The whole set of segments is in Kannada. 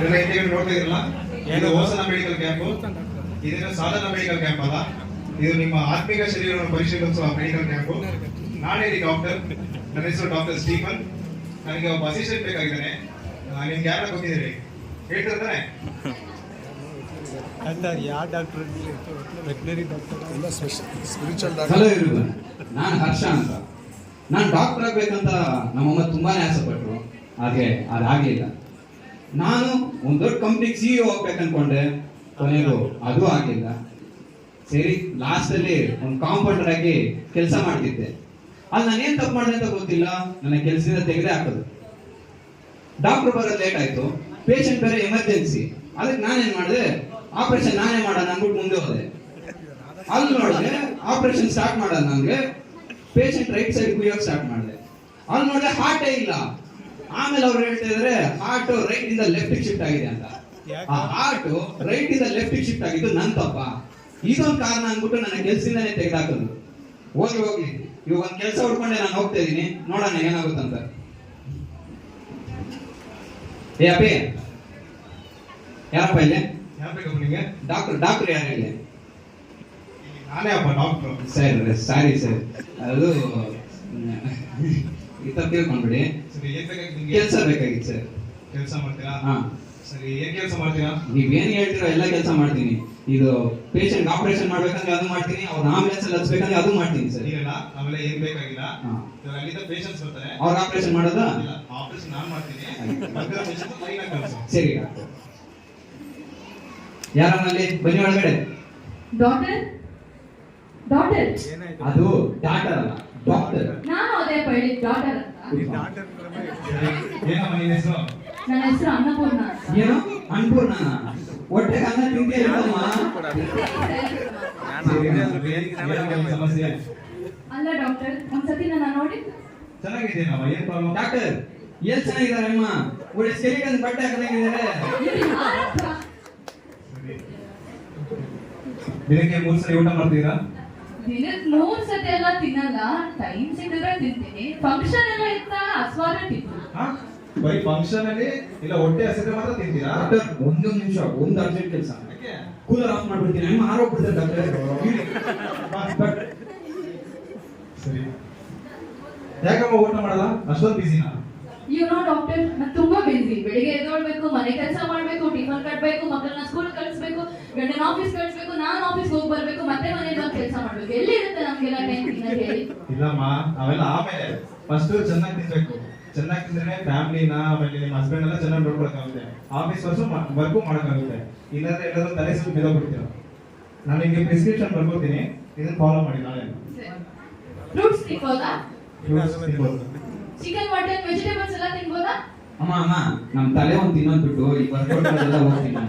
ಇದೆಲ್ಲ ಹಿಂದೆ ನೋಡ್ತಾ ಇದ್ರಲ್ಲ, ಇದು ಹೋಸನ ಮೆಡಿಕಲ್ ಕ್ಯಾಂಪ್. ಇದೇನು ಸಾಧನ ಮೆಡಿಕಲ್ ಕ್ಯಾಂಪ್ ಅಲ್ಲ, ಇದು ನಿಮ್ಮ ಆತ್ಮಿಕ ಶರೀರವನ್ನು ಪರಿಶೀಲಿಸುವ ಮೆಡಿಕಲ್ ಕ್ಯಾಂಪ್. ನಾನೇ ಡಾಕ್ಟರ್, ನನ್ನ ಹೆಸರು ಡಾಕ್ಟರ್ ಸ್ಟೀಫನ್. ನನಗೆ ಒಬ್ಬ ಅಸಿಸ್ಟೆಂಟ್ ಬೇಕಾಗಿದ್ದಾನೆ. ನಿಮ್ಗೆ ಯಾರ ಗೊತ್ತಿದ್ದೀರಿ ಹೇಳ್ತಿರ್ತಾನೆ? ಯಾವ doctor? Veterinary doctor, spiritual doctor. Hello ಇವ್ರು, ನಾನು ಹರ್ಷ ಅಂತ. ನಾನು ಡಾಕ್ಟರ್ ಆಗ್ಬೇಕಂತ ನಮ್ಮಮ್ಮ ತುಂಬಾನೇ ಆಸೆ ಪಟ್ರು, ಆದ್ರೆ ಅದಾಗ್ಲಿಲ್ಲ. ನಾನು ಒಂದು ದೊಡ್ಡ ಕಂಪ್ನಿಗೆ CEO ಆಗ್ಬೇಕು ಅನ್ಕೊಂಡೆ, ಕೊನೆಗೂ ಅದು ಆಗ್ಲಿಲ್ಲ. ಸರಿ, ಲಾಸ್ಟ್ ಅಲ್ಲಿ ಒಂದು ಕಾಂಪೌಂಡರ್ ಆಗಿ ಕೆಲಸ ಮಾಡ್ತಿದ್ದೆ. ಅಲ್ಲಿ ನಾನೇನ್ ತಪ್ಪು ಮಾಡಿದೆ ಅಂತ ಗೊತ್ತಿಲ್ಲ, ನನ್ನ ಕೆಲಸದಿಂದ ತೆಗೆದೇ ಹಾಕೋದು. ಡಾಕ್ಟರ್ ಬರೋದು ಲೇಟ್ ಆಯ್ತು, ಪೇಷಂಟ್ ಬೇರೆ ಎಮರ್ಜೆನ್ಸಿ. ಅದಕ್ಕೆ ನಾನೇನ್ ಮಾಡಿದೆ, ಆಪರೇಷನ್ ನಾನೇ ಮಾಡೋಣ ಅಂದ್ಬಿಟ್ಟು ಮುಂದೆ ಹೋದೆ. ಅಲ್ಲಿ ನೋಡಿದ್ರೆ ಆಪರೇಷನ್ ಸ್ಟಾರ್ಟ್ ಮಾಡೋಣ ನಂಗೆ, ಪೇಷಂಟ್ ರೈಟ್ ಸೈಡ್ ಕುಯ್ಯೋಕೆ ಸ್ಟಾರ್ಟ್ ಮಾಡಿದೆ. ಅಲ್ಲಿ ನೋಡಿದ್ರೆ ಹಾರ್ಟೇ ಇಲ್ಲ. ಆಮೇಲೆ ಅವ್ರು ಹೇಳ್ತಾ ಇದ್ರೆ ಹಾರ್ಟ್ ರೈಟ್ ಇಂದ ಲೆಫ್ಟ್ ಶಿಫ್ಟ್ ಆಗಿದೆ ಅಂತ. ಆ ಹಾರ್ಟ್ ರೈಟ್ ಇಂದ ಲೆಫ್ಟ್ ಶಿಫ್ಟ್ ಆಗಿದ್ದು ನನ್ ತಪ್ಪ. ಇದೊಂದು ಕಾರಣ ಅಂದ್ಬಿಟ್ಟು ನನ್ನ ಕೆಲ್ಸದಿಂದಾನೇ ತೆಗೆದಾಕೋದು. ಹೋಗ್ಲಿ ಇವಾಗ ಒಂದ್ ಕೆಲಸ ಹುಡ್ಕೊಂಡೆ ನಾನು ಹೋಗ್ತಾ ಇದೀನಿ, ನೋಡೋಣ ಏನಾಗುತ್ತಂತ. ಏ ಅಪ್ಪಿ, ಯಾರಪ್ಪ ಇಲ್ಲಿ? ಡಾಕ್ಟರ್ ಯಾರು ಹೇಳಿ? ನಾನೇ ಅಪ್ಪ ಡಾಕ್ಟರ್. ಸಾರಿ ಸರ್, ಅದು ತಿಳ್ಕೊಂಡ್ಬಿಡಿ. ಕೆಲಸ ಬೇಕಾಗಿತ್ತು ಸರ್. ಕೆಲಸ ಮಾಡ್ತೀರಾ? ಹಾ ಸರಿ, ಏನ್ ಕೆಲಸ ಮಾಡ್ತೀರಾ? ನೀವೇನ್ ಹೇಳ್ತೀರೋ ಎಲ್ಲ ಕೆಲಸ ಮಾಡ್ತೀನಿ. ಇದು ಪೇಷಂಟ್ ಆಪರೇಷನ್ ಮಾಡ್ಬೇಕಂದ್ರೆ ಅದು ಮಾಡ್ತೀನಿ, ಅವ್ರ ಆಂಬುಲೆನ್ಸ್ ಅಲ್ಲಿ ಹಚ್ಬೇಕಂದ್ರೆ ಅದು ಮಾಡ್ತೀನಿ ಸರ್. ಇಲ್ಲ, ಆಮೇಲೆ ಏನ್ ಬೇಕಾಗಿಲ್ಲ. ಅಲ್ಲಿಂದ ಪೇಷಂಟ್ಸ್ ಬರ್ತಾರೆ, ಅವ್ರ ಆಪರೇಷನ್ ಮಾಡೋದಾ? ಆಪರೇಷನ್ ನಾನ್ ಮಾಡ್ತೀನಿ. ಸರಿ, ಯಾರಮ್ಮಲ್ಲಿ ಬನ್ನಿ ಒಳಗಡೆ. ಡಾಕ್ಟರ್ ಅದು ಡಾಕ್ಟರ್ ಅಲ್ಲ, ಡಾಕ್ಟರ್. ನಾನು ಅದೇ ಪಳ್ಳಿ ಡಾಕ್ಟರ್ ಅಂತ. ಏನಮ್ಮ ನಿನ್ನ ಹೆಸರು? ನನ್ನ ಹೆಸರು ಅನ್ನಪೂರ್ಣ. ಏನು ಅನ್ನಪೂರ್ಣ? ಹೊಟ್ಟೆ ಅನ್ನ ತಿಂಡಿ ಇಲ್ಲಮ್ಮ. ಸಮಸ್ಯೆ ಅಲ್ಲ ಡಾಕ್ಟರ್, ಒಂದ್ಸತಿ ನನ್ನ ನೋಡಿ. ಚೆನ್ನಾಗಿದ್ದೇನಮ್ಮ, ಏನ್ ಪ್ರಾಬ್ಲಮ್? ಡಾಕ್ಟರ್ ಎಲ್ಲಿ ಚೆನ್ನಾಗಿದ್ದಾರೆ ಅಮ್ಮ? ಒಳ್ಳೆ ಸ್ಕೆಲಿಟನ್ ಬಟ್ಟೆ ಹಾಕೊಂಡಿದ್ದಾರೆ. ದಿನಕ್ಕೆ 3 ಸರಿ ಊಟ ಮಾಡ್ತೀರಾ? ದಿನಕ್ಕೆ 3 ಸತಿ ಎಲ್ಲ ತಿನ್ನಲ್ಲ, ಟೈಮ್ ಸಿಕ್ಕಿದ್ರೆ ತಿಂತೀನಿ. ಫಂಕ್ಷನ್ ಎಲ್ಲ ಇತ್ತ ಅಸ್ವಾದ ತಿಂತೀನಿ. ಬರೀ ಫಂಕ್ಷನ್ ಅಲ್ಲಿ ಇಲ್ಲ ಹೊಟ್ಟೆ ಹಸಿದ್ರೆ ಮಾತ್ರ ತಿಂತೀರಾ? ಡಾಕ್ಟರ್ ಒಂದೊಂದು ನಿಮಿಷ, ಒಂದು ಅರ್ಜೆಂಟ್ ಕೆಲಸ. ಕೂಲರ್ ಆಫ್ ಮಾಡ್ಬಿಡ್ತೀನಿ, ಅಮ್ಮ ಆರೋಗ್ಬಿಡ್ತಾರೆ ಡಾಕ್ಟರ್. ಸರಿ, ಯಾಕಮ್ಮ ಊಟ ಮಾಡಲ್ಲ? ಅಷ್ಟೊಂದು ಬಿಸಿನಾ? ಡಾಕ್ಟರ್, ನಾನು ತುಂಬಾ ಬಿಸಿ. ಬೆಳಿಗ್ಗೆ ಎದ್ದೋಳ್ಬೇಕು, ಮನೆ ಕೆಲಸ ಮಾಡ್ಬೇಕು, ಟಿಫನ್ ಕಟ್ಬೇಕು, ಮಕ್ಕಳನ್ನ ಸ್ಕೂಲ್ ಕಳಿಸ್ಬೇಕು, ಗಂಡನ ಆಫೀಸ್ ಕಳಿಸ್ಬೇಕು, ನಾನು ಆಫೀಸ್ ಹೋಗಿ ಬರ್ಬೇಕು, ಮತ್ತೆ ಮನೇಲಿ ಬಂದು ಕೆಲಸ ಮಾಡ್ಬೇಕು. ಎಲ್ಲಿ ಇರುತ್ತೆ ನಮ್ಗೆಲ್ಲ ಟೈಮ್ ತಿನ್ನೋದು ಹೇಳಿ? ಇಲ್ಲಮ್ಮ, ಅವೆಲ್ಲ ಆಮೇಲೆ. ಫಸ್ಟ್ ಚೆನ್ನಾಗಿ ತಿನ್ಬೇಕು. ಚೆನ್ನಾಗಿ ತಿಂದ್ರೆ ಫ್ಯಾಮಿಲಿನ ಆಮೇಲೆ ನಿಮ್ಮ ಹಸ್ಬೆಂಡ್ ಎಲ್ಲ ಚೆನ್ನಾಗಿ ನೋಡ್ಕೊಳಕ್ಕಾಗುತ್ತೆ. Office work ಮಾಡಕ್ಕಾಗುತ್ತೆ. ಇಲ್ಲಾಂದ್ರೆ ಎಲ್ಲರೂ ತಲೆ ಸುತ್ತ ಬಿದ್ದೋಗ್ಬಿಡ್ತೀರ. ನಾನು ನಿಮಗೆ ಪ್ರಿಸ್ಕ್ರಿಪ್ಷನ್ ಬರ್ಕೊಡ್ತೀನಿ, ಇದನ್ನ ಫಾಲೋ ಮಾಡಿ. ನಾಳೆ ಫ್ರೂಟ್ಸ್ ತಿನ್ಬೋದಾ? ತಿನ್ಬೋದು. ಚಿಕನ್, ಮಟನ್, ವೆಜಿಟೇಬಲ್ಸ್ ಎಲ್ಲ ತಿನ್ಬೋದಾ? ಅಮ್ಮ ನಮ್ ತಲೆ ಒಂದು ತಿನ್ನೋದ್ ಬಿಟ್ಟು ಈ ವರ್ಕೌಟ್ ಎಲ್ಲ ಹೋಗ್ತೀನಿ.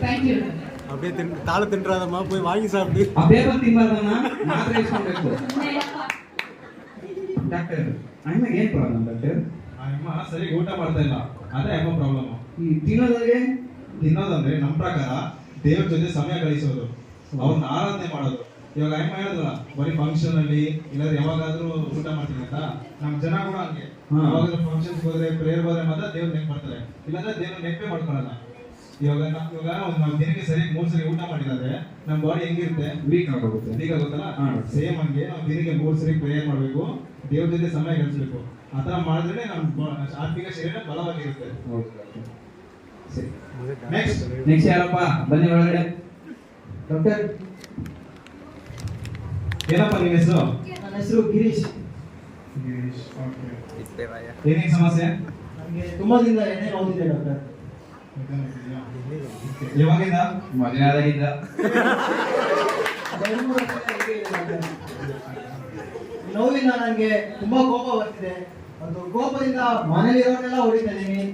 Thank you. அப்படியே தாள தின்றாதம்மா, போய் வாங்கி சாப்பிடு. அப்படியே ತಿನ್ಬಾರ್ದಮ್ಮ, ಮಾತ್ರ ಇಸ್ಕೊಬೇಕು. ಡಾಕ್ಟರ್ ಅಣ್ಣ ಏನ್ ಪ್ರಾಬ್ಲಮ್ ಡಾಕ್ಟರ್? ಅಮ್ಮ ಸರಿ ಊಟ ಮಾಡ್ತಾ ಇಲ್ಲ, ಅದೇ ಅಮ್ಮ ಪ್ರಾಬ್ಲಮ್. ಈ ತಿನ್ನೋದಂದ್ರೆ ನಮ್ಮ ಪ್ರಕಾರ ದೇವ್ರ ಜೊತೆ ಸಮಯ ಕಳಿಸೋದು, ಅವ್ರನ್ನ ಆರಾಧನೆ ಮಾಡೋದು. ಇವಾಗ ಅಮ್ಮ ಹೇಳಿದ್ರಲ್ಲ, ಬರೀ ಫಂಕ್ಷನ್ ಅಲ್ಲಿ ಇಲ್ಲಾಂದ್ರೆ ಯಾವಾಗಾದ್ರೂ ಊಟ ಮಾಡ್ತೀನಿ ಅಂತ. ನಮ್ ಜನ ಕೂಡ ಹಂಗೆ, ಯಾವಾಗಾದ್ರೂ ಫಂಕ್ಷನ್ಸ್ ಹೋದ್ರೆ ಪ್ರೇಯರ್ ಹೋದ್ರೆ ಮಾತ್ರ ದೇವ್ರ ನೆನಪು ಮಾಡ್ತಾರೆ, ಇಲ್ಲಾಂದ್ರೆ ದೇವ್ರ ನೆನಪೇ ಮಾಡ್ಕೊಳಲ್ಲ. ಇವಾಗ ನಾವು ದಿನಕ್ಕೆ ಸರಿ 3 ಸರಿ ಊಟ ಮಾಡಿದ್ರೆ ನಮ್ಮ ಬಾಡಿ ಹೆಂಗಿರುತ್ತೆ? ವೀಕ್ ಆಗುತ್ತಲ್ಲ. ಸೇಮ್ ಹಂಗೆ ನಾವು ದಿನಕ್ಕೆ 3 ಸರಿ ಪ್ರೇಯರ್ ಮಾಡ್ಬೇಕು, ದೇವ್ರ ಜೊತೆ ಸಮಯ ಕಳಿಸ್ಬೇಕು. ಆತರ ಮಾಡಿದ್ರೆ ನಮ್ಮ ಆತ್ಮಿಕ ಶರೀರ ಬಲವಾಗಿರುತ್ತೆ. ನೆಕ್ಸ್ಟ್ ಯಾರಪ್ಪ? ಬನ್ನಿ ಒಳಗಡೆ. ಡಾಕ್ಟರ್ ಏನಪ್ಪ ನಿನ್ನ ಹೆಸರು? ನನ್ನ ಹೆಸರು ಗಿರೀಶ್. ಏನೇನು ಸಮಸ್ಯೆ? ನನಗೆ ತುಂಬಾ ದಿನ ಎಣ್ಣೆ ನೋವಿದೆ ಡಾಕ್ಟರ್. ಯಾವಾಗಿಂದ? ಮದುವೆಯಾದಾಗಿಂದ. ನೋವಿಂದ ನನಗೆ ತುಂಬಾ ಕೋಪ ಬರ್ತಿದೆ. ಒಂದು ಕೋಪದಿಂದ ಮನೇಲಿರೋನೆಲ್ಲ ಹೊಡಿತಾ ಇದ್ದೀನಿ,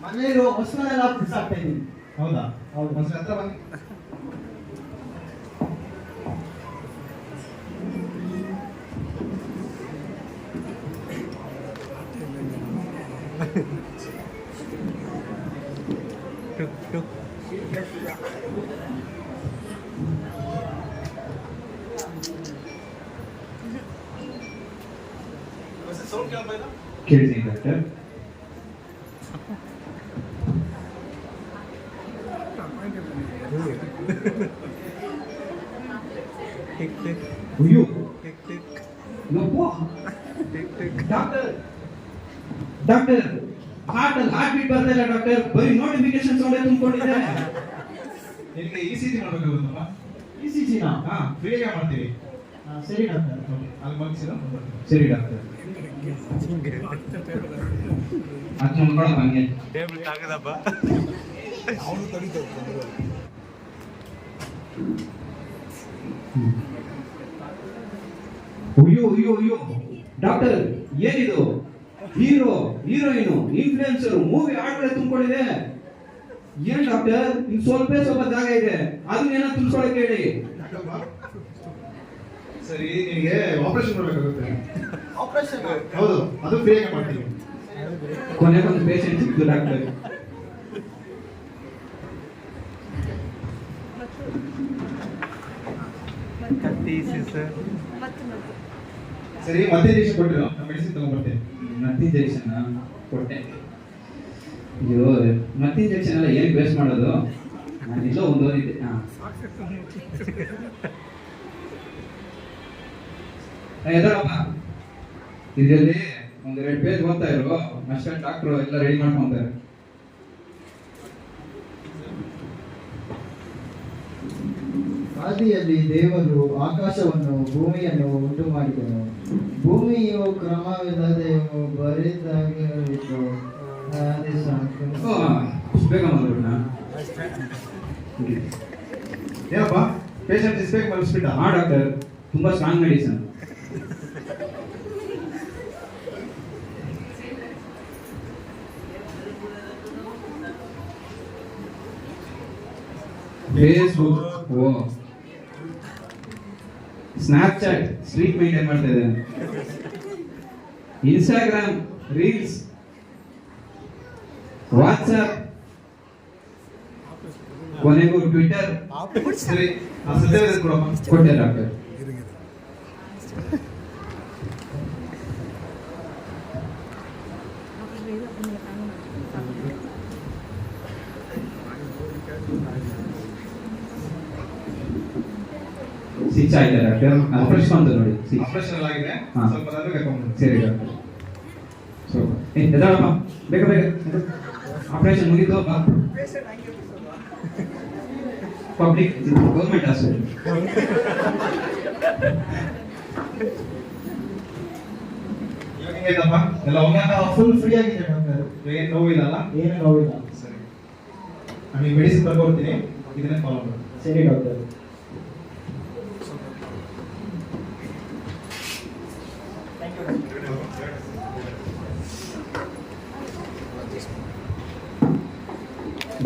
ಮನೇಲಿರೋ ವಸ್ತುನೆಲ್ಲ ಬಿಸಾಕ್ತಾ ಇದ್ದೀನಿ. ಹೌದಾ? ಹೌದು. ಒಂದ್ಸಲ ಹತ್ರ ಬನ್ನಿ. ಕೇಳ್ತೀನಿ ಡಾಕ್ಟರ್. ಟಿಕ್ ಟಿಕ್ ಅಯ್ಯೋ ಟಿಕ್ ಟಿಕ್ ಯಪ್ಪಾ. Tick tick. Doctor doctor heart beat ಬರ್ತಾ ಇಲ್ಲ ಡಾಕ್ಟರ್, ಬರೀ ನೋಟಿಫಿಕೇಶನ್ ಸೌಂಡ್ ತುಂಬಿಕೊಂಡಿದೆ. ನಿನಗೆ ECG ಮಾಡ್ಬೇಕಾಗುತ್ತಪ್ಪ. ECG ನ? ಹಾ, ಫ್ರೀಯಾಗಿ ಮಾಡ್ತೀವಿ. ಸರಿ ಡಾಕ್ಟರ್. ಅಲ್ಲಿ ಮಲಗಿಸಿದ ಸರಿ ಡಾಕ್ಟರ್. ಅದು ನೋಡ್ಕೊಳ್ಳೋ ಹಂಗೆ. ಟೇಬಲ್ ತಾಗದಪ್ಪ. ಅವನು ತಡಿತಾನೆ. ಅಯ್ಯೋ ಅಯ್ಯೋ ಅಯ್ಯೋ ಡಾಕ್ಟರ್, ಏನಿದು? ಹೀರೋ, ಹೀರೋಯಿನ್, ಇನ್ಫ್ಲುಯೆನ್ಸರ್, ಮೂವಿ ಆಡ್ಗಳೇ ತುಂಬಿಕೊಂಡಿದೆ. ಏನ್ ಡಾಕ್ಟರ್, ಇನ್ ಸ್ವಲ್ಪ ಜಾಗ ಇದೆ, ಅದನ್ನೇನೋ ತುಂಬಿಸ್ಕೊಳಕ್ಕೆ ಹೇಳಿ. ಸರಿ, ನಿನಗೆ ಆಪರೇಷನ್ ಮಾಡಬೇಕಾಗುತ್ತೆ. ಆಪರೇಷನ್? ಹೌದು, ಅದು ಫ್ರೀಯಾಗಿ ಮಾಡ್ತೀವಿ. ಕೊನೆಗೊಂದು ಪೇಷಂಟ್ ಸಿಕ್ತು ಡಾಕ್ಟರ್. ಕತ್ತಿ ಸರ್. ಸರಿ, ಮತ್ತೆ ಇಂಜೆಕ್ಷನ್ ಕೊಟ್ಟಿರೋ ಮೆಡಿಸಿನ್ ತಗೊಂಡ್ಬರ್ತೇನೆ. ಮತ್ತೆ ಇಂಜೆಕ್ಷನ್ ಕೊಟ್ಟೆ. ಅಯ್ಯೋ, ಮತ್ತೆ ಇಂಜೆಕ್ಷನ್ ಎಲ್ಲ ಏನಕ್ಕೆ ವೇಸ್ಟ್ ಮಾಡೋದು? ನಾನು ಎಲ್ಲೋ ಒಂದು ಓದಿದ್ದೆ. ಎದರಪ್ಪ, ಇದರಲ್ಲಿ ಒಂದು 2 ಪೇಜ್ ಓದ್ತಾ ಇರೋ ಅಷ್ಟೇ ಡಾಕ್ಟ್ರು ಎಲ್ಲ ರೆಡಿ ಮಾಡ್ಕೊಂತಾರೆ. ಆದಿಯಲ್ಲಿ ದೇವರು ಆಕಾಶವನ್ನು ಭೂಮಿಯನ್ನು ಉಂಟು ಮಾಡಿದನು. ಭೂಮಿಯು ಕ್ರಮವಿಲ್ಲದೆಯು ಬರಿದಾಗಿತ್ತು. ಅದೇ ಸಾಕು. ಓ, ಇಷ್ಟು ಬೇಗ ಮಾಡ್ಬಿಟ್ಟ. ಏನಪ್ಪ, ಪೇಷಂಟ್ ಇಸ್ಬೇಕು ಮಲಗಿಸ್ಬಿಟ್ಟ? ಹಾ ಡಾಕ್ಟರ್, ತುಂಬಾ ಸ್ಟ್ರಾಂಗ್ ಮೆಡಿಸನ್. ಫೇಸ್ಬುಕ್, ಓ ಸ್ನ್ಯಾಪ್ಚಾಟ್ ಸ್ಟ್ರೀಟ್ ಮೇಂಟೈನ್ ಮಾಡ್ತಾ ಇದ್ದಾನೆ. ಇನ್ಸ್ಟಾಗ್ರಾಮ್ ರೀಲ್ಸ್, ವಾಟ್ಸ್ಆಪ್, ಕೊನೆಗೂ ಟ್ವಿಟರ್. ಸರಿ, ಆ ಸತ್ಯವೇದ ಕೊಡಪ್ಪ. ಕೊಟ್ಟೆ ಡಾಕ್ಟರ್. ಸಿಚ್ ಆಯ್ತಾ ಡಾಕ್ಟರ್? ಆಪರೇಷನ್ ಅಂತ ನೋಡಿ. ಆಪರೇಷನ್ ಆಗಿದೆ, ಹಾ. ಸ್ವಲ್ಪ ನಾನು ಕರ್ಕೊಂಡು ಸರಿ ಡಾಕ್ಟರ್. ಸೊ ಎದಳಪ್ಪ, ಬೇಗ ಬೇಗ. ಆಪರೇಷನ್ ಮುಗಿದು ಬಾ. Public government hospital. ಇವಾಗ ಹೆಂಗೈತಪ್ಪ? ಎಲ್ಲ ಹೋಗ್ಯಾ? ಫುಲ್ ಫ್ರೀ ಆಗಿದೆ ಡಾಕ್ಟರ್. ಏನು ನೋವಿಲ್ಲಲ್ಲ? ಏನು ನೋವಿಲ್ಲ. ಸರಿ, ನಾನು ಮೆಡಿಸಿನ್ ಬರ್ಕೊಡ್ತೀನಿ, ಇದನ್ನೇ ಫಾಲೋ ಮಾಡಿ. ಸರಿ ಡಾಕ್ಟರ್.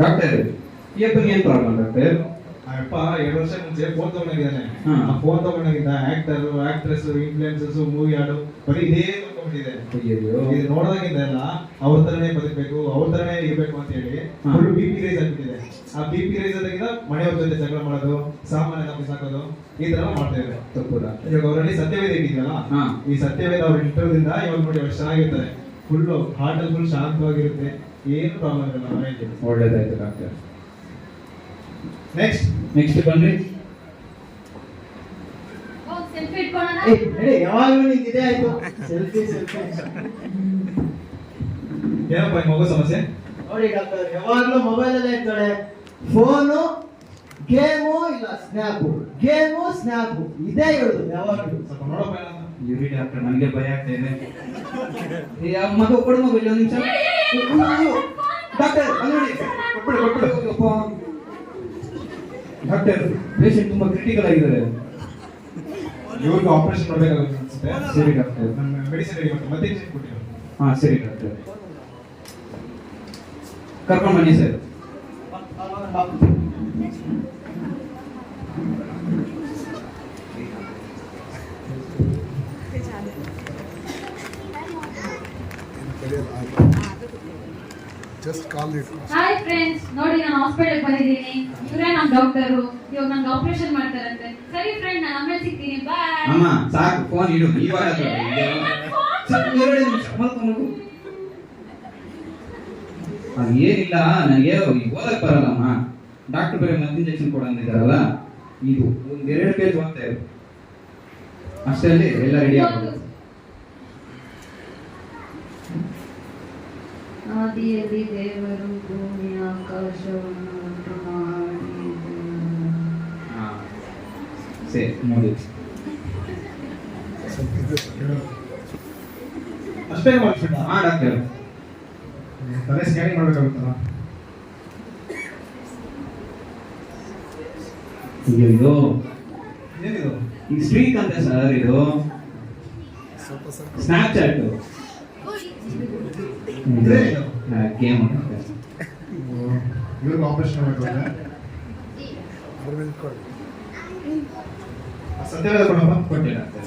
ಡಾಕ್ಟರ್, ಈ ಅಪ್ಪನಿಗೆ ಏನು ಪ್ರಾಬ್ಲಮ್ ಡಾಕ್ಟರ್? ಅಪ್ಪ 2 ವರ್ಷ ಮುಂಚೆ ಫೋನ್ ತಗೊಂಡಿದ್ದಾನೆ. ಹಾ. ಆ ಫೋನ್ ತಗೊಂಡಾಗಿದ್ದ actor, actress, influencers, movie ad ಬರೀ ಇದೇ ತಗೊಂಡಿದೆ. ಅಯ್ಯೋ, ಇದು ನೋಡೋದಾಗಿಂದ ಎಲ್ಲ ಅವ್ರ ತರನೇ ಬದುಕಬೇಕು, ಅವ್ರ ತರನೇ ಇರ್ಬೇಕು ಅಂತ ಹೇಳಿ ಹಾ. ಫುಲ್ BP ರೈಸ್ ಆಗ್ಬಿಟ್ಟಿದೆ. ಆ BP ರೈಸ್ ಆದಾಗಿಂದ ಮನೆಯವ್ರ ಜೊತೆ ಜಗಳ ಮಾಡೋದು, ಸಾಮಾನ್ಯ ಬಿಸಾಕೋದು, ಈ ತರ ಮಾಡ್ತಾ ಇದ್ದಾರೆ. ತಪ್ಪು ಡಾಕ್ಟರ್. ಇವಾಗ ಅವರಲ್ಲಿ ಸತ್ಯವೇದ ಇಟ್ಟಿದ್ರಲ್ಲ, ಹಾ. ಈ ಸತ್ಯವೇದ ಅವ್ರ ಇಂಟರ್ವ್ಯೂದಿಂದ ಇವಾಗ ನೋಡಿ ಎಷ್ಟು ಚೆನ್ನಾಗಿರ್ತಾರೆ. ಫುಲ್ ಹಾರ್ಟ್ ಅಲ್ಲಿ ಫುಲ್ ಶಾಂತವಾಗಿರುತ್ತೆ, ಏನು ಪ್ರಾಬ್ಲಮ್ ಇರಲ್ಲ ಮನೆಯಲ್ಲಿ. ಒಳ್ಳೇದಾಯ್ತು ಡಾಕ್ಟರ್. ನೆಕ್ಸ್ಟ್ ನೆಕ್ಸ್ಟ್ ಬನ್ನಿ. ಸೆಲ್ಫಿ ಇಟ್ಕೊಳ್ಳೋಣ. ನಡಿ, ಯಾವಾಗಲೂ ನಿಂಗೆ ಇದೇ ಆಯ್ತು. Selfie selfie. ಏನಪ್ಪ ಈ ಮಗು ಸಮಸ್ಯೆ? ನೋಡಿ ಡಾಕ್ಟರ್, ಯಾವಾಗಲೂ ಮೊಬೈಲ್ ಅಲ್ಲೇ ಇರ್ತಾಳೆ. ಫೋನು, ಗೇಮು, ಇಲ್ಲ ಸ್ನ್ಯಾಪು, ಗೇಮು ಸ್ನ್ಯಾಪು, ಇದೇ ಹೇಳುದು ಯಾವಾಗಲೂ. ಸ್ವಲ್ಪ ನೋಡಪ್ಪ ಏನಂತ. ಇರಿ ಡಾಕ್ಟರ್, ನನಗೆ ಭಯ ಆಗ್ತಾ ಇದೆ. ಮಗು ಕೊಡು, ಮಗು ಇಲ್ಲಿ 1 ನಿಮಿಷ. ಡಾಕ್ಟರ್ ಅಲ್ಲಿ ನೋಡಿ, ಕೊಟ್ಬಿಡಿ. ಡಾಕ್ಟರ್, ಪೇಷಂಟ್ ತುಂಬಾ ಕ್ರಿಟಿಕಲ್ ಆಗಿದ್ದಾರೆ. ಇವ್ರಿಗೆ ಆಪರೇಷನ್ ಮಾಡಬೇಕಾಗುತ್ತೆ ಅನ್ಸುತ್ತೆ. ಸರಿ ಡಾಕ್ಟರ್. ನಾನು ಮೆಡಿಸಿನ್ ರೆಡಿ ಮಾಡ್ತೀನಿ, ಮತ್ತೆ ಇಂಜೆಕ್ಷನ್ ಕೊಟ್ಟಿರೋ. ಹಾ ಸರಿ ಡಾಕ್ಟರ್, ಕರ್ಕೊಂಡು ಬನ್ನಿ sir. Just call it. Hi friends, ನೋಡಿ ನಾನು ಹಾಸ್ಪಿಟಲ್ ಬಂದಿದ್ದೀನಿ. ಇವರೇ ನಮ್ಮ ಡಾಕ್ಟರು. ಇವಾಗ ನಂಗೆ ಆಪರೇಷನ್ ಮಾಡ್ತಾರಂತೆ. ಸರಿ ಫ್ರೆಂಡ್, ನಾನು ಆಮೇಲೆ ಸಿಗ್ತೀನಿ. ಬಾಯ್. ಅಮ್ಮ ಸಾಕು, ಫೋನ್ ಇಡು. ಇವಾಗ ಫೋನ್ ಸರ್ 2 ನಿಮಿಷ ಮಲ್ಕೊಂಡು. ಅದು ಏನಿಲ್ಲ, ನನಗೆ ಓದಕ್ ಬರಲ್ಲಮ್ಮ. ಡಾಕ್ಟರ್ ಬೇರೆ ಮತ್ತೆ ಇಂಜೆಕ್ಷನ್ ಕೊಡಂದಿದ್ದಾರಲ್ಲ, ಇದು ಒಂದು 2 ಪೇಜ್ ಓದ್ತಾ ಇರು ಅಷ್ಟರಲ್ಲಿ ಎಲ್ಲ ರೆಡಿ ಆಗ್ಬೋದು. ಆದಿಯಲ್ಲಿ ದೇವರು ಭೂಮಿ ಆಕಾಶವನ್ನು ಉಂಟು ಮಾಡಿದನು. ಸರಿ ನೋಡಿ. ಅಷ್ಟೇ ಮಾಡ್ಬಿಟ್ಟ. ಹಾ ಡಾಕ್ಟರ್, ತಲೆ ಸ್ಕ್ಯಾನಿಂಗ್ ಮಾಡ್ಬೇಕಾಗುತ್ತಲ್ಲ. ಇದು ಏನಿದು? ಈ ಸ್ಟ್ರೀಕ್ ಅಂತೆ ಸರ್, ಇದು ಸ್ನ್ಯಾಪ್ಚಾಟ್ ಗೇಮ್. ಇವ್ರಿಗೆ ಆಪರೇಷನ್ ಮಾಡ್ಬೇಕು. ಸತ್ಯವೇದ ಕೊಡಪ್ಪ. ಕೊಟ್ಟೆ ಡಾಕ್ಟರ್.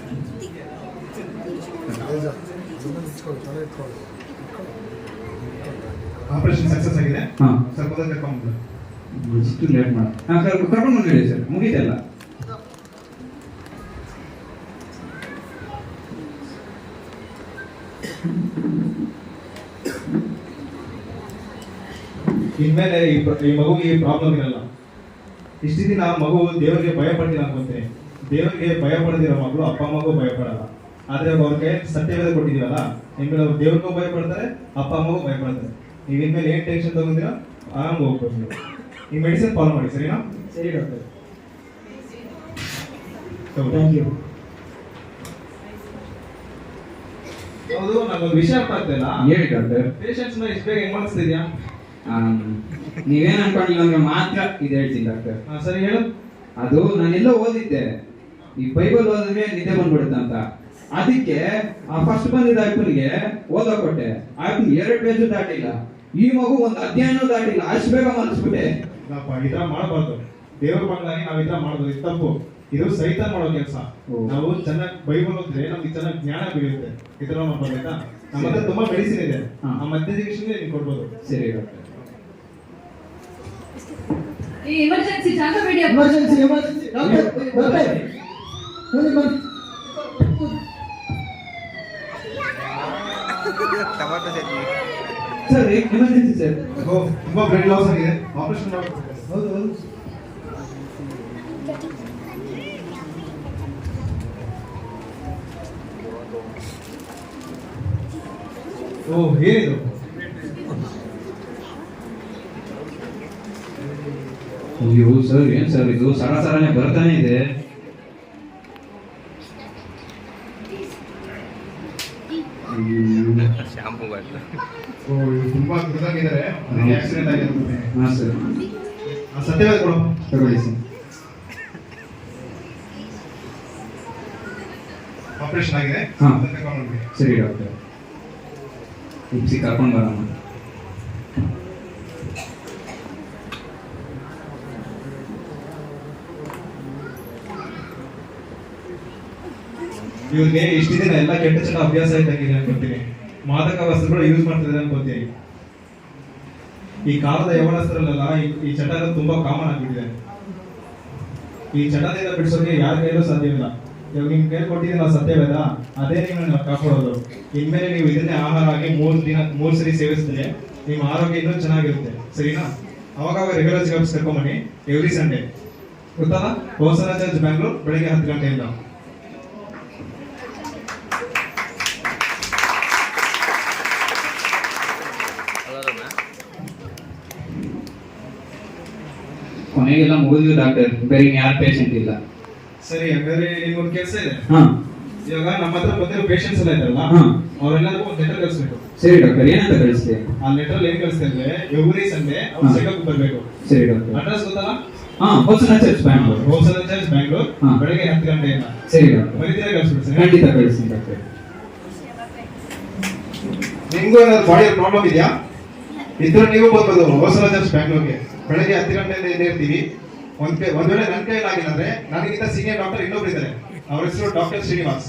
ಆಪರೇಷನ್ ಸಕ್ಸಸ್ ಆಗಿದೆ. ಹಾ ಸ್ವಲ್ಪ ಹೊತ್ತು ಕರ್ಕೊಂಡು ಇಷ್ಟು ಲೇಟ್ ಮಾಡ. ಕರ್ಕೊಂಡು ಬಂದಿಡಿ ಸರ್, ಮುಗೀತಲ್ಲ. ಇನ್ಮೇಲೆ ಈ ಮಗುಗೆ ಈ ಪ್ರಾಬ್ಲಮ್ ಇರಲ್ಲ. ಇಷ್ಟು ದಿನ ಮಗು ದೇವರಿಗೆ ಭಯ ಪಡ್ತಿಲ್ಲ ಅನ್ಕೊಂತೀನಿ. ದೇವರಿಗೆ ಭಯ ಪಡೆದಿರೋ ಮಗಳು ಅಪ್ಪ ಅಮ್ಮಗೂ ಭಯ ಪಡಲ್ಲ. ಆದ್ರೆ ಅವ್ರಿಗೆ ಸತ್ಯವೇದ ಕೊಟ್ಟಿದೀವಲ್ಲ, ಇನ್ಮೇಲೆ ಅವ್ರು ದೇವ್ರಿಗೂ ಭಯ ಪಡ್ತಾರೆ, ಅಪ್ಪ ಅಮ್ಮಗೂ ಭಯ ಪಡ್ತಾರೆ. ನೀವು ಇನ್ಮೇಲೆ ಏನ್ ಟೆನ್ಷನ್ ತಗೊಂಡಿರೋ ಆರಾಮ್ ಹೋಗ್ಬೋದು ನೀವು. ಈ ಮೆಡಿಸಿನ್ ಫಾಲೋ ಮಾಡಿ, ಸರಿನಾ? ಸರಿ ಡಾಕ್ಟರ್. Thank you. ಹೌದು, ನಂಗೊಂದು ವಿಷಯ ಅರ್ಥ ಆಗ್ತಾ ಇಲ್ಲ. ಹೇಳಿ ಡಾಕ್ಟರ್. ಪೇಷಂಟ್ಸ್ ನ ಇಷ್ಟು ಬೇಗ ಹೆಂಗ್ ಮಾಡಿಸ್ತಿದ್ಯಾ? ನೀವೇನ್ ಅನ್ಕೊಂಡಿಲ್ಲ ಅಂದ್ರೆ ಮಾತ್ರ ಇದು ಹೇಳ್ತೀನಿ ಡಾಕ್ಟರ್. ಸರಿ ಹೇಳು. ಅದು ನಾನೆಲ್ಲೋ ಓದಿದ್ದೆ, ಈ ಬೈಬಲ್ ಓದಿದ್ರೆ ನಿದ್ದೆ ಬಂದ್ಬಿಡುತ್ತೆ ಅಂತ. ಅದಕ್ಕೆ ಆ ಫಸ್ಟ್ ಬಂದಿದ್ದ ಅಪ್ಪನಿಗೆ ಓದೋ ಕೊಟ್ಟೆ. ಅಪ್ಪನ 2 ಪೇಜ್ ದಾಟಿಲ್ಲ, ಈ ಮಗು ಒಂದು ಅಧ್ಯಾಯನೂ ದಾಟಿಲ್ಲ, ಅಷ್ಟು ಬೇಗ ಮನಸ್ಬಿಟ್ಟೆ. ಈ ತರ ಮಾಡಬಾರ್ದು. ದೇವ್ರ ಮಕ್ಕಳಾಗಿ ನಾವ್ ಈ ತರ ಮಾಡೋದು ಇದು ತಪ್ಪು. ಇದು ಸೈತಾನ್ ಮಾಡೋ ಕೆಲಸ. ನಾವು ಚೆನ್ನಾಗಿ ಬೈಬಲ್ ಓದಿದ್ರೆ ನಮ್ಗೆ ಚೆನ್ನಾಗಿ ಜ್ಞಾನ ಬೆಳೆಯುತ್ತೆ. ಈ ತರ ಮಾಡ್ಬೇಕಾ? ನಮ್ಮ ಹತ್ರ ತುಂಬಾ ಮೆಡಿಸಿನ್ ಇದೆ, ಆ ಮಧ್ಯೆಜೆಕ್ಷನ್ ನೀವು ಕೊಡ್ಬೋದು. ಸರಿ ಡಾಕ್ಟರ್. ಈ ಎಮರ್ಜೆನ್ಸಿ ಜಾಗ ಬಿಡಿ ಅಪ್ಪ. ಎಮರ್ಜೆನ್ಸಿ ಡಾಕ್ಟರ್ ಬನ್ನಿ. Tomato chutney. Sir emergency sir. ತುಂಬಾ ಬ್ಲಡ್ ಲಾಸ್ ಆಗಿದೆ, ಆಪರೇಷನ್ ಮಾಡಬೇಕು. ಹೌದು ಹೌದು. ಓ, ಏನಿದು? ಅಯ್ಯೋ ಸರ್, ಏನ್ ಸರ್ ಇದು ಸರಾಸರನೆ ಬರ್ತಾನೆ ಇದೆ. Shampoo bottle. ಓ, ಇವ್ರು ತುಂಬಾ ಕೃತಜ್ಞರಿದ್ದಾರೆ. ಅದಕ್ಕೆ ಆಕ್ಸಿಡೆಂಟ್ ಆಗಿದೆ. ಹಾ ಸರ್, ಸತ್ಯವೇದ ಕೊಡು. ತಗೊಳ್ಳಿ ಸರ್. ಆಪರೇಷನ್ ಆಗಿದೆ. ಹಾ. ಅದಕ್ಕೆ ಕರ್ಕೊಂಡು ಹೋಗಿ. ಸರಿ ಡಾಕ್ಟರ್, ಇಪ್ಸಿ ಕರ್ಕೊಂಡು ಬರೋಣ. ಇವ್ರಿಗೆ ಇಷ್ಟು ದಿನ ಎಲ್ಲ ಕೆಟ್ಟ ಚಟ ಅಭ್ಯಾಸ ಇದ್ದಾಗಿದೆ ಅನ್ಕೊತೀನಿ. ಮಾದಕ ವಸ್ತುಗಳು ಯೂಸ್ ಮಾಡ್ತಿದ್ದಾರೆ ಅನ್ಕೋತೀನಿ. ಈ ಕಾಲದ ಯವನಸ್ಥರಲ್ಲೆಲ್ಲ ಈ ಚಟ ತುಂಬಾ ಕಾಮನ್ ಆಗ್ಬಿಟ್ಟಿದೆ. ಈ ಚಟದಿಂದ ಬಿಡಿಸೋಕೆ ಯಾರ ಕೈಲೂ ಸಾಧ್ಯವಿಲ್ಲ. ಇವಾಗ ನಿಮ್ ಕೈ ಕೊಟ್ಟಿದ್ದೀನ ಸತ್ಯವೇದ, ಅದೇ ನಿಮ್ಮನ್ನ ಕಾಪಾಡೋದು. ಇನ್ಮೇಲೆ ನೀವು ಇದನ್ನೇ ಆಹಾರ ಆಗಿ 3 ಸರಿ ಸೇವಿಸಿದ್ರೆ ನಿಮ್ಮ ಆರೋಗ್ಯ ಇನ್ನೂ ಚೆನ್ನಾಗಿರುತ್ತೆ, ಸರಿನಾ? ಅವಾಗ ರೆಗ್ಯುಲರ್ ಚೆಕಪ್ಸ್ ಕರ್ಕೊಂಬನ್ನಿ ಎವ್ರಿ ಸಂಡೇ. ಗೊತ್ತಲ್ಲ? ಹೋಸನ ಚರ್ಚ್ ಬ್ಯಾಂಗ್ಳೂರ್, ಬೆಳಿಗ್ಗೆ 10 ಗಂಟೆಯಿಂದ. ಕೊನೆಗೆಲ್ಲ ಮುಗಿದ್ವಿ ಡಾಕ್ಟರ್, ಬೇರೆ ಯಾರು ಪೇಷಂಟ್ ಇಲ್ಲ. ಸರಿ, ಹಾಗಾದ್ರೆ ನಿಮ್ಗೊಂದು ಕೆಲಸ ಇದೆ. ಹಾ ಇವಾಗ ನಮ್ಮ ಹತ್ರ ಬಂದಿರೋ ಪೇಷಂಟ್ಸ್ ಎಲ್ಲ ಇದ್ದಾರಲ್ಲ, ಹಾ. ಅವರೆಲ್ಲರಿಗೂ ಒಂದು ಲೆಟರ್ ಕಳಿಸ್ಬೇಕು. ಸರಿ ಡಾಕ್ಟರ್, ಏನಂತ ಕಳಿಸ್ತೆ? ಆ ಲೆಟರ್ ಏನ್ ಕಳಿಸ್ತಾ ಇದ್ರೆ ಎವ್ರಿ ಸಂಡೇ ಅವ್ರು ಚೆಕಪ್ ಬರ್ಬೇಕು. ಸರಿ ಡಾಕ್ಟರ್. ಅಡ್ರೆಸ್ ಗೊತ್ತಲ್ಲ? ಹಾ, ಹೋಸನ ಚರ್ಚ್ ಬ್ಯಾಂಗ್ಳೂರ್. ಹೋಸನ ಚರ್ಚ್ ಬ್ಯಾಂಗ್ಳೂರ್, ಹಾ. ಬೆಳಗ್ಗೆ 10 ಗಂಟೆಯಿಂದ. ಸರಿ ಡಾಕ್ಟರ್, ಬರೀತೀರಾ? ಕಳಿಸ್ಬಿಡಿ. ಖಂಡಿತ ಕಳಿಸ್ತೀನಿ ಡಾಕ್ಟರ್. ನಿಮ್ಗೂ ಏನಾದ್ರು ಬಾಡಿ ಪ್ರಾಬ್ಲಮ್ ಇದೆಯಾ? ಇದ್ರೆ ನೀವು ಬರ್ಬೋದು ಹೋಸನ ಚರ್ಚ್ ಬ್ಯಾಂಗ್ಳೂರ್ಗೆ. ಬೆಳಗ್ಗೆ 10 ಗಂಟೆಯಿಂದ ಇರ್ತೀವಿ. ಒಂದ್ ವೇಳೆ ನನ್ನ ಕೈಯಲ್ಲಿ ಆಗಿಲ್ಲ ಅಂದ್ರೆ ನನಗಿಂತ ಸೀನಿಯರ್ ಡಾಕ್ಟರ್ ಇನ್ನೊಬ್ರು ಇದ್ದಾರೆ. ಅವ್ರ ಹೆಸರು ಡಾಕ್ಟರ್ ಶ್ರೀನಿವಾಸ್.